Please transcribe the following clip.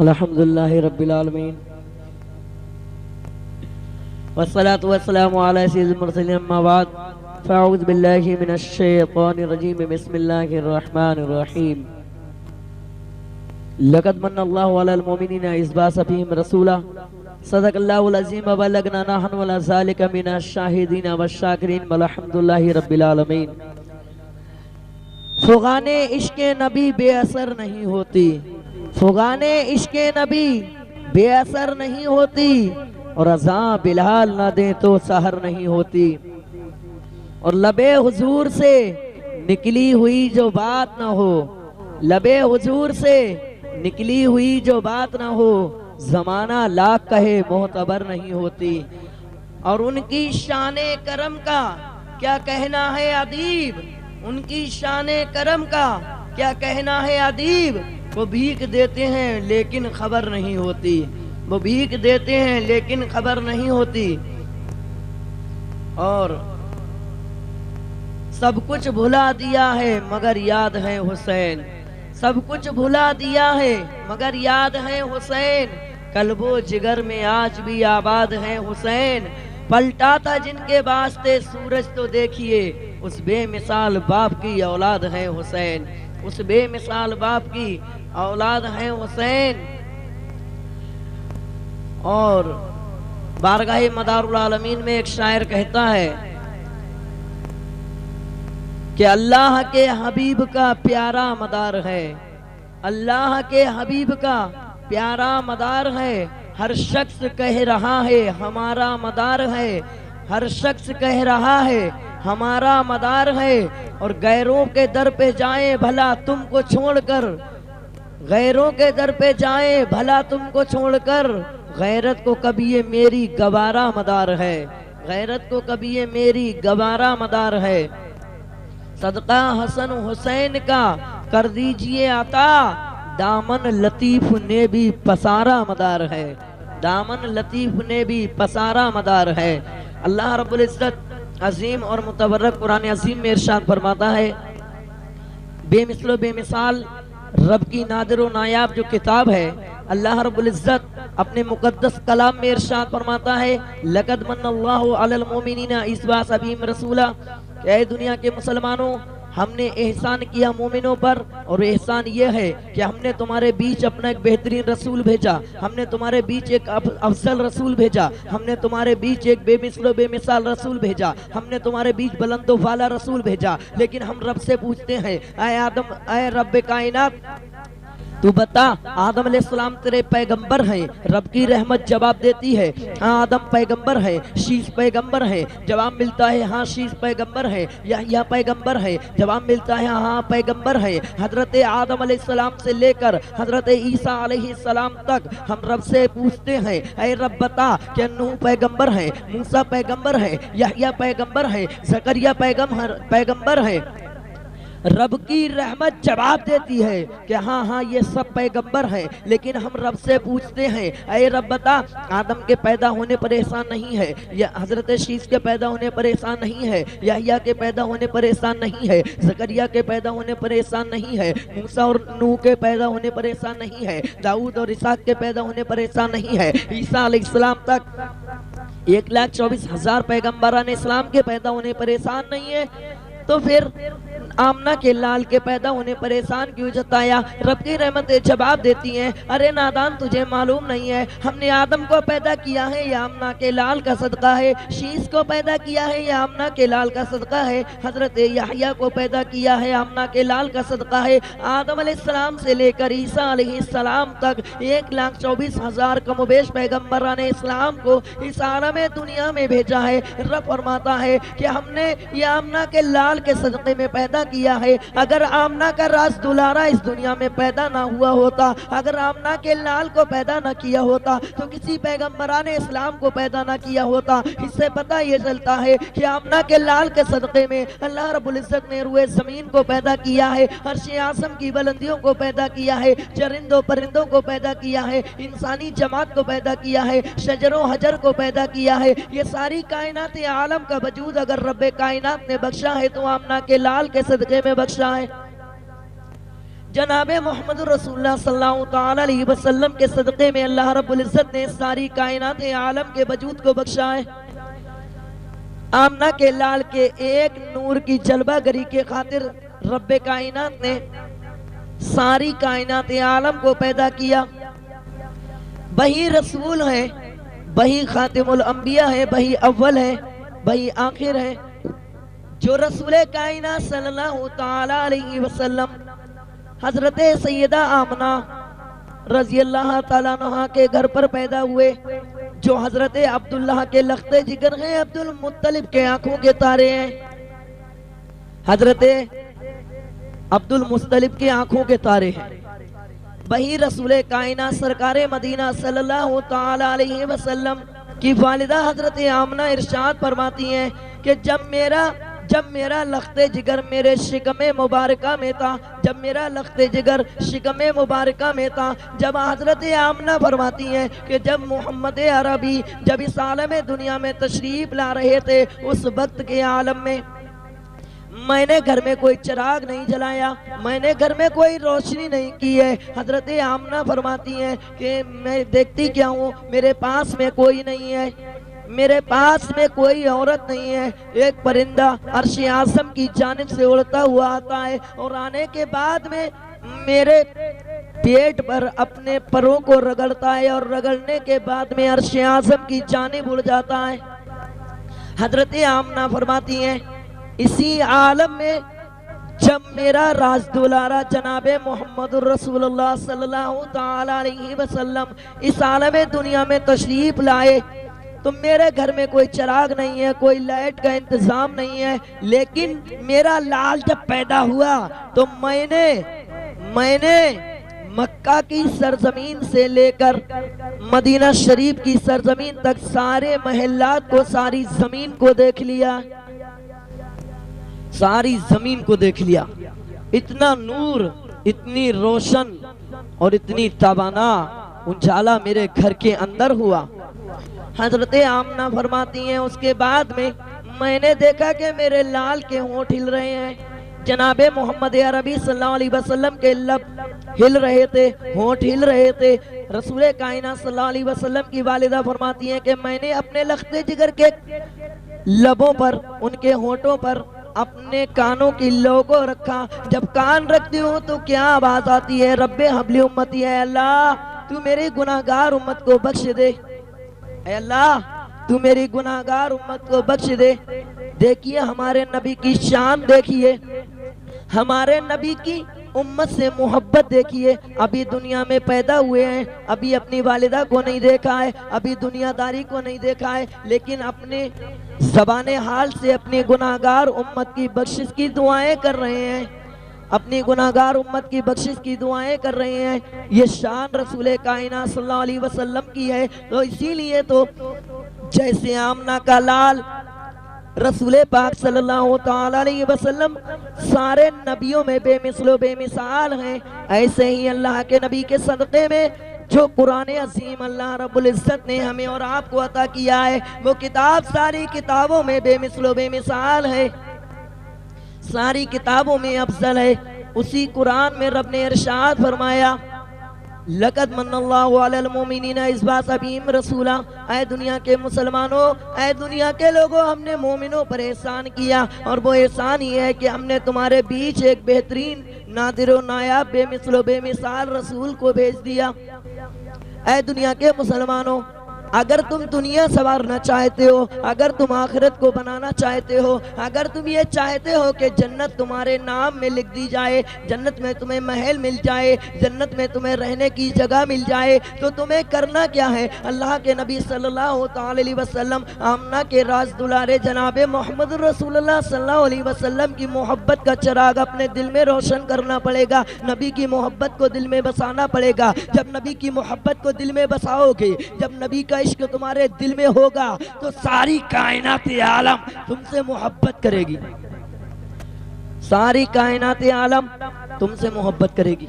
अल्हम्दुलिल्लाहि रब्बिल आलमीन वस्सलातु वस्सलामु अला सय्यिदिल मुरसलीन अम्मा बाद फ़अऊज़ु बिल्लाहि मिनश शैतानिर रजीम बिस्मिल्लाहिर रहमानिर रहीम लक़द मन्नल्लाहु अलल मुमिनीना इज़ बअस फ़ीहिम रसूला सदक़ल्लाहुल अज़ीम व बल्लगना नहनु वला ज़ालिका मिनश शाहिदीन वश्शाकिरीन वल्हम्दुलिल्लाहि रब्बिल आलमीन। फ़ुग़ाने इश्क़ नबी बेअसर नहीं होती, फ़ुग़ाने इश्क़ नबी बेअसर नहीं होती, और अज़ां बिलाल न दे तो सहर नहीं होती। और लबे हुजूर से निकली हुई जो बात न हो, लबे हुजूर से निकली हुई जो बात न हो, जमाना लाख कहे मोहतबर नहीं होती। और उनकी शाने करम का क्या कहना है अदीब, उनकी शाने करम का क्या कहना है अदीब। वो भीख देते हैं लेकिन खबर नहीं होती, वो भीख देते हैं लेकिन खबर नहीं होती। और सब कुछ भुला दिया है मगर याद है हुसैन, सब कुछ भुला दिया है मगर याद है हुसैन। कल्बो जिगर में आज भी आबाद है हुसैन। पलटा था जिनके वास्ते सूरज तो देखिए, उस बेमिसाल बाप की औलाद है हुसैन, उस बेमिसाल बाप की औलाद है हुसैन। और बारगाह मदारुल आलमीन में एक शायर कहता है कि अल्लाह के हबीब का प्यारा मदार है, अल्लाह के हबीब का प्यारा मदार है। हर शख्स कह रहा है हमारा मदार है, हर शख्स कह रहा है हमारा मदार है। और गैरों के दर पे जाए भला तुमको छोड़कर, गैरों के दर पे जाए भला तुमको छोड़कर, गैरत को कभी ये मेरी गवारा मदार है, गैरत को कभी ये मेरी गवारा मदार है। सदका हसन हुसैन का कर दीजिए अता, दामन लतीफ ने भी पसारा मदार है, दामन लतीफ ने भी पसारा मदार है। अल्लाह रब्बुल इज्जत अजीम और मुतबर्रक कुरान अजीम में इरशाद फरमाता है, बेमिसलो बेमिसाल रब की नादिर व नायाब जो किताब है, अल्लाह रब्बुल इज्जत अपने मुकद्दस कलाम में इरशाद फरमाता है, लक़द मन्नल्लाहु अलल मुमिनीना इज़ बअस फ़ीहिम रसूला। ऐ दुनिया के मुसलमानों, हमने एहसान किया मोमिनों पर, और एहसान ये है कि हमने तुम्हारे बीच अपना एक बेहतरीन रसूल भेजा, हमने तुम्हारे बीच एक अफजल रसूल भेजा, हमने तुम्हारे बीच एक बेमिसलो बेमिसाल रसूल भेजा, हमने तुम्हारे बीच बुलंदो वाला रसूल भेजा। लेकिन हम रब से पूछते हैं, ऐ आदम, ऐ रब कायनात, तू बता आदम अलैहिस्सलाम तेरे पैगंबर हैं। रब की रहमत जवाब देती है, हाँ आदम पैगंबर है, शीश पैगंबर है। जवाब मिलता है, हाँ शीश पैगंबर है। यह पैगंबर है। जवाब मिलता है, हाँ पैगंबर है। हजरत आदम अलैहिस्सलाम से लेकर हजरत ईसा अलैहिस्सलाम तक हम रब से पूछते हैं, ऐ रब बता क्या नूह पैगंबर है, मूसा पैगंबर है, यहया पैगंबर है, जकरिया पैगंबर है। रब की रहमत जवाब देती है कि हाँ हाँ ये सब पैगंबर हैं। लेकिन हम रब से पूछते हैं, ऐ रब बता आदम के पैदा होने पर एहसान नहीं है, या हजरत शीश के पैदा होने पर एहसान नहीं है, यहया के पैदा होने पर एहसान नहीं है, जकरिया के पैदा होने पर एहसान नहीं है, मूसा और नूह के पैदा होने पर एहसान नहीं है, दाऊद और इसहाक के पैदा होने पर एहसान नहीं है, ईसा अलैहिस्सलाम तक 1,24,000 पैगंबरान इस्लाम के पैदा होने पर एहसान नहीं है। तो फिर आमना के लाल के पैदा होने पर एहसान क्यों जताया? रब की रहमतें जवाब देती हैं, अरे नादान तुझे मालूम नहीं है, हमने आदम को पैदा किया है या आमना के लाल का सदका है, शीश को पैदा किया है या आमना के लाल का सदका है, हजरत यहया को पैदा किया है आमना के लाल का सदका है। आदम अलैहिस्सलाम से लेकर ईसा अलैहिस्सलाम तक 1,24,000 कमोबेश पैगम्बरान इस्लाम को इस आलम दुनिया में भेजा है। रब फरमाता है कि हमने ये आमना के लाल के सदक़े में पैदा किया है। अगर आमना का राज दुलारा इस दुनिया में पैदा ना हुआ होता, अगर आमना के लाल को पैदा ना किया होता, तो किसी पैगम्बरान इस्लाम को पैदा ना किया होता। इससे पता ये चलता है कि आमना के लाल के सदक़े में अल्लाह रब्बुल इज्जत ने रुए ज़मीन को पैदा किया है, अर्श आज़म की बुलंदियों को पैदा किया है, चरिंदों परिंदों को पैदा किया है, इंसानी जमात को पैदा किया है, शजरों हजर को पैदा किया है। ये सारी कायनात आलम का वजूद अगर रब्बे कायनात ने बख्शा है तो आमना के लाल के सदक़े में बख्शा है। जनाबे मोहम्मद रसूलुल्लाह सल्लल्लाहु ताला अलैहि वसल्लम के सदक़े में अल्लाह रब्बुल इज़्ज़त ने सारी कायनात आलम के वजूद को बख्शा है। आमना के लाल के एक नूर की जलवागरी के खातिर रब्बे कायनात ने सारी कायनात आलम को पैदा किया। वही रसूल है, वही खातिमुल अंबिया है, वही अव्वल है, वही आखिर है। जो रसूल कायनात सल्लल्लाहु ताला अलैहि वसल्लम हजरत सैयदा आमना रजी अल्लाह ताला अन्हा के घर पर पैदा हुए, जो हजरत अब्दुल्लाह के लख्ते जिगर हैं, अब्दुल मुत्तलिब के आंखों के तारे हैं, हजरत अब्दुल मुत्तलिब के आंखों के तारे हैं। वही रसूल कायनात सरकारे मदीना सल्लल्लाहु ताला अलैहि वसल्लम की वालिदा हजरत आमना इरशाद फरमाती हैं कि जब मेरा लख्ते जिगर मेरे शिकमे मुबारका में था, जब मेरा लख्ते जिगर शिकमे मुबारका में था, जब हजरत आमना फरमाती हैं कि जब मोहम्मद अरबी जब इस आलम दुनिया में तशरीफ ला रहे थे, उस वक्त के आलम में मैंने घर में कोई चिराग नहीं जलाया, मैंने घर में कोई रोशनी नहीं की है। हजरत आमना फरमाती हैं कि मैं देखती क्या हूँ, मेरे पास में कोई नहीं है, मेरे पास में कोई औरत नहीं है। एक परिंदा अर्श आज़म की जानिब से उड़ता हुआ आता है और आने के बाद में मेरे पेट पर अपने परों को रगड़ता है और रगड़ने के बाद में अर्श आज़म की जानिब उड़ जाता है। हजरत आमना फरमाती हैं इसी आलम में जब मेरा राज दुलारा जनाबे मोहम्मद रसूलुल्लाह सल्लल्लाहु ताला अलैहि वसल्लम इस आलम दुनिया में तशरीफ लाए, तो मेरे घर में कोई चिराग नहीं है, कोई लाइट का इंतजाम नहीं है। लेकिन मेरा लाल जब पैदा हुआ तो मैंने मक्का की सरजमीन से लेकर मदीना शरीफ की सरजमीन तक सारे महल्लात को, सारी जमीन को देख लिया, सारी जमीन को देख लिया। इतना नूर, इतनी रोशन और इतनी ताबाना उजाला मेरे घर के अंदर हुआ। हजरत आमना फरमाती हैं उसके बाद में मैंने देखा कि मेरे लाल के होंठ हिल रहे हैं, जनाबे मोहम्मद अरबी सल्लल्लाहु अलैहि वसल्लम के लब हिल रहे थे, होंठ हिल रहे थे। रसूल कायनात सल्लल्लाहु अलैहि वसल्लम की वालिदा फरमाती हैं कि मैंने अपने लख्ते जिगर के लबों पर, उनके होंठों पर अपने कानों की लो को रखा। जब कान रखती हूँ तो क्या आवाज आती है, रब्बे हबली उम्मती है, अल्लाह तू मेरी गुनाहगार उम्मत को बख्श दे, अल्लाह तू मेरी गुनाहगार उम्मत को बख्श दे। देखिए हमारे नबी की शान, देखिए हमारे नबी की उम्मत से मोहब्बत देखिए। अभी दुनिया में पैदा हुए हैं, अभी अपनी वालिदा को नहीं देखा है, अभी दुनियादारी को नहीं देखा है, लेकिन अपने ज़बाने हाल से अपनी गुनाहगार उम्मत की बख्शिश की दुआएं कर रहे हैं, अपनी गुनाहगार उम्मत की बख्शिश की दुआएं कर रहे हैं। ये शान रसूल कायनात सल्लल्लाहु अलैहि वसल्लम की है। तो इसीलिए तो जैसे आमना का लाल रसूल पाक सल्लल्लाहु ताला अलैहि वसल्लम सारे नबियों में बेमिसलो बेमिसाल हैं, ऐसे ही अल्लाह के नबी के सदक़े में जो कुरान अज़ीम अल्लाह रब्बुल इज़्ज़त ने हमें और आपको अता किया है, वो किताब सारी किताबों में बेमिसलो बेमिसाल है, सारी किताबों में अफजल है। उसी कुरान में रब ने इरशाद फरमाया लक़द मन्नल्लाहु अलल मोमिनीना इज़ बअसा फ़ीहिम रसूला, ऐ दुनिया के मुसलमानों, ऐ दुनिया के लोगों, हमने मोमिनों पर एहसान किया और वो एहसान ही है कि हमने तुम्हारे बीच एक बेहतरीन नादिर नायाब बेमिसलो बेमिसाल रसूल को भेज दिया। ऐ दुनिया के मुसलमानों, अगर तुम दुनिया संवारना चाहते हो, अगर तुम आखिरत को बनाना चाहते हो, अगर तुम ये चाहते हो कि जन्नत तुम्हारे नाम में लिख दी जाए, जन्नत में तुम्हें महल मिल जाए, जन्नत में तुम्हें रहने की जगह मिल जाए, तो तुम्हें करना क्या है, अल्लाह के नबी सल्लल्लाहु अलैहि वसल्लम आमना के राज दुलारे जनाबे मोहम्मद रसूलुल्लाह सल्लल्लाहु अलैहि वसल्लम की मोहब्बत का चिराग अपने दिल में रोशन करना पड़ेगा, नबी की मोहब्बत को दिल में बसाना पड़ेगा। जब नबी की मोहब्बत को दिल में बसाओगे, जब नबी का इश्क तुम्हारे दिल में होगा, तो सारी कायनात आलम तुमसे मोहब्बत करेगी, सारी कायनात आलम तुमसे मोहब्बत करेगी।